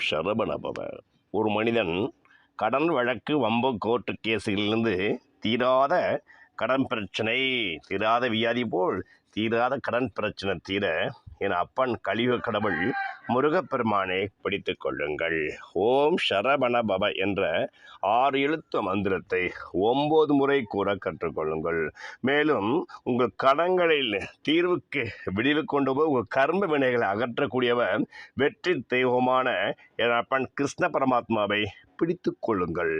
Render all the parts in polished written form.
சரவணபவ. ஒரு மனிதன் கடன் வழக்கு வம்பு கோர்ட்டு கேஸுகளிலிருந்து தீராத கடன் பிரச்சனை, தீராத வியாதி போல் தீராத கடன் பிரச்சனை தீர என் அப்பன் கலியுக கடவுள் முருகப்பெருமானை பிடித்து கொள்ளுங்கள். ஓம் சரவண பவ என்ற 6 எழுத்து மந்திரத்தை 9 முறை கூற கற்றுக்கொள்ளுங்கள். மேலும் உங்கள் கடன்களில் தீர்வுக்கு விடிவு கொண்டு போய் உங்கள் கர்ம வினைகளை அகற்றக்கூடியவர் வெற்றி தெய்வமான என் அப்பன் கிருஷ்ண பரமாத்மாவை பிடித்து கொள்ளுங்கள்.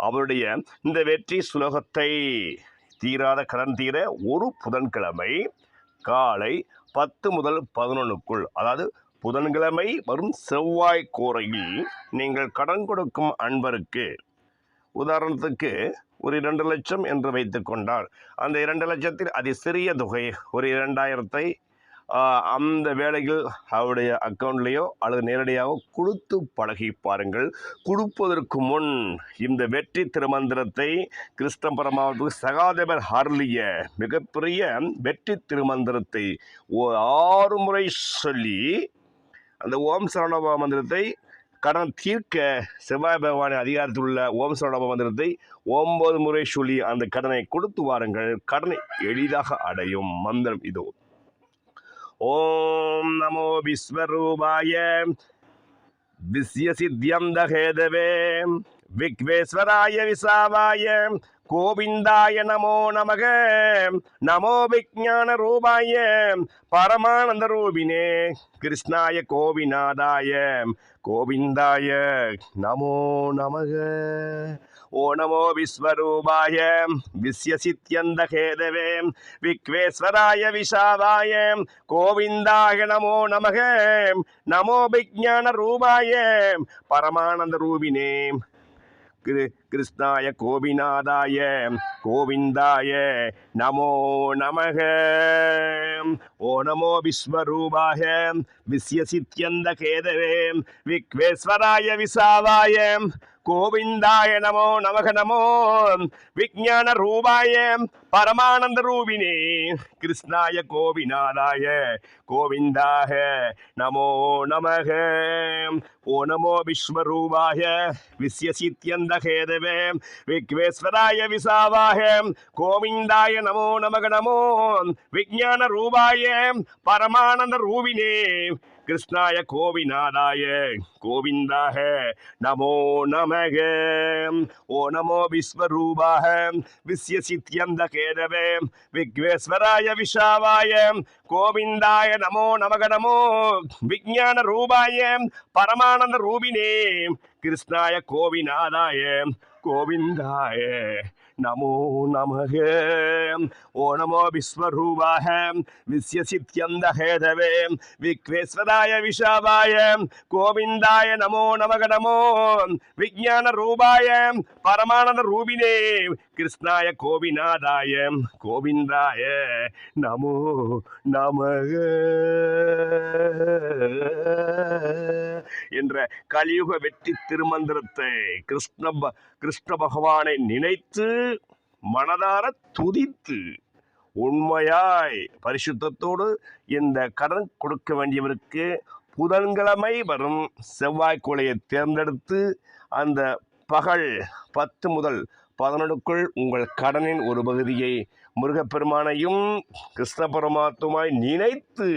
அவருடைய இந்த வெற்றி சுலோகத்தை தீராத கடன் தீர ஒரு புதன்கிழமை காலை 10 முதல் 11க்குள், அதாவது புதன்கிழமை வரும் செவ்வாய் கோரையில் நீங்கள் கடன் கொடுக்கும் அன்பருக்கு, உதாரணத்துக்கு ஒரு 2 லட்சம் என்று வைத்து கொண்டால் அந்த 2 லட்சத்தில் அதி சிறிய தொகை ஒரு 2000-ஐ அந்த வேளையில் அவருடைய அக்கௌண்ட்லேயோ அல்லது நேரடியாக கொடுத்து பழகி பாருங்கள். கொடுப்பதற்கு முன் இந்த வெற்றி திருமந்திரத்தை கிருஷ்ண பரமாத்மா சகாதேவர் அருளிய மிகப்பெரிய வெற்றி திருமந்திரத்தை 6 முறை சொல்லி, அந்த ஓம் சரவணபவ மந்திரத்தை கடன் தீர்க்க செவ்வாய் பகவானின் அதிகாரத்தில் உள்ள ஓம் சரவணபவ மந்திரத்தை 9 முறை சொல்லி அந்த கடனை கொடுத்து வாருங்கள். கடனை எளிதாக அடையும் மந்திரம் இதோ. ஓம் நமோ விஸ்வரூபாய விஸ்யசித்யந்தஹேதவே விக்வேஸ்வராய விசாவாய கோவிந்தாய நமோ நமக. நமோ விஞ்ஞான ரூபாய பரமானந்த ரூபினே கிருஷ்ணாய கோவிநாதாய கோவிந்தாய நமோ நமக. ஓ நமோ விஸ்வரூபாய விஸ்யசித்யந்தஹேதவே விக்வேஸ்வராய விசாவாய கோவிந்தாய நமோ நமக. நமோ விஞ்ஞான ரூபாய பரமானந்த ரூபினே கிருஷ்ணாய கோவிநாதாய கோவிந்தாய நமோ நமக. ஓ நமோ விஸ்வரூபாய விஸ்யசித்யந்தஹேதவே விக்வேஸ்வராய விசாவாய கோவிந்தாய நமோ நமக. நமோ விஞ்ஞான ரூபாய பரமானந்த ரூபினே கிருஷ்ணாய கோவிநாதாய கோவிந்தாய நமோ நமக. ஓ நமோ விஸ்வரூபாய விஸ்யசித்யந்தஹேதவே விக்வேஸ்வராய விசாவாய கோவிந்தாய நமோ நமக. நமோ விஞ்ஞான ரூபாய பரமானந்த ரூபினே கிருஷ்ணாய கோவிநாதாய கோவிந்தாய நமோ நமக. ஓ நமோ விஸ்வரூபாய விஸ்யசித்யந்தஹேதவே விக்வேஸ்வராய விசாவாய கோவிந்தாய நமோ நமக. நமோ விஞ்ஞான ரூபாய பரமானந்த ரூபினே கிருஷ்ணாய கோவிநாதாய கோவிந்தாய நமோ நமக. ஓ நமோ விஸ்வரூபாய விஸ்யசித்யந்தஹேதவே விக்வேஸ்வராய விசாவாய கோவிந்தாய நமோ நமக. நமோ விஞ்ஞான ரூபாய பரமானந்த ரூபினே கிருஷ்ணாய கோவிநாதாய கோவிந்தாய நமோ நமக என்ற கலியுக வெற்றி திருமந்திரத்தை கிருஷ்ண பகவானை நினைத்து மனதார துதித்து உண்மையாய் பரிசுத்தத்தோடு இந்த கடன் கொடுக்க வேண்டியவருக்கு புதன்கிழமை வரும் செவ்வாய் கோளையை தேர்ந்தெடுத்து அந்த பகல் 10 முதல் 11க்குள் உங்கள் கடனின் ஒரு பகுதியை முருகப்பெருமானையும் கிருஷ்ண பரமாத்மாவை நினைத்து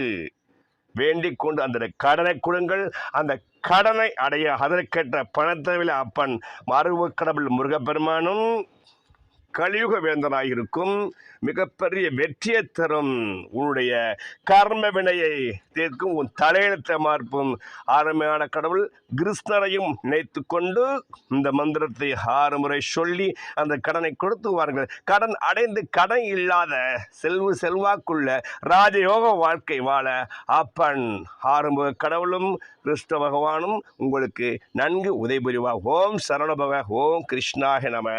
வேண்டிக் கொண்டு அந்த கடனை கொடுங்கள். அந்த கடனை அடைய அதற்கேற்ற பணத்தேவையில் அப்பன் மருவ கடவுள் முருகப்பெருமானும் கலியுக வேந்தனாயிருக்கும் மிகப்பெரிய வெற்றியை தரும் உன்னுடைய கர்ம வினையை தீர்க்கும் உன் தலையெழுத்தை மார்ப்பும் அருமையான கடவுள் கிருஷ்ணரையும் நினைத்து கொண்டு இந்த மந்திரத்தை 6 முறை சொல்லி அந்த கடனை கொடுத்து வாருங்கள். கடன் அடைந்து கடன் இல்லாத செல்வாக்குள்ள ராஜயோக வாழ்க்கை வாழ அப்பன் ஆறுமுக கடவுளும் கிருஷ்ண பகவானும் உங்களுக்கு நன்கு உதவி புரிவார். ஓம் சரவணபவ. ஓம் கிருஷ்ணாய நம.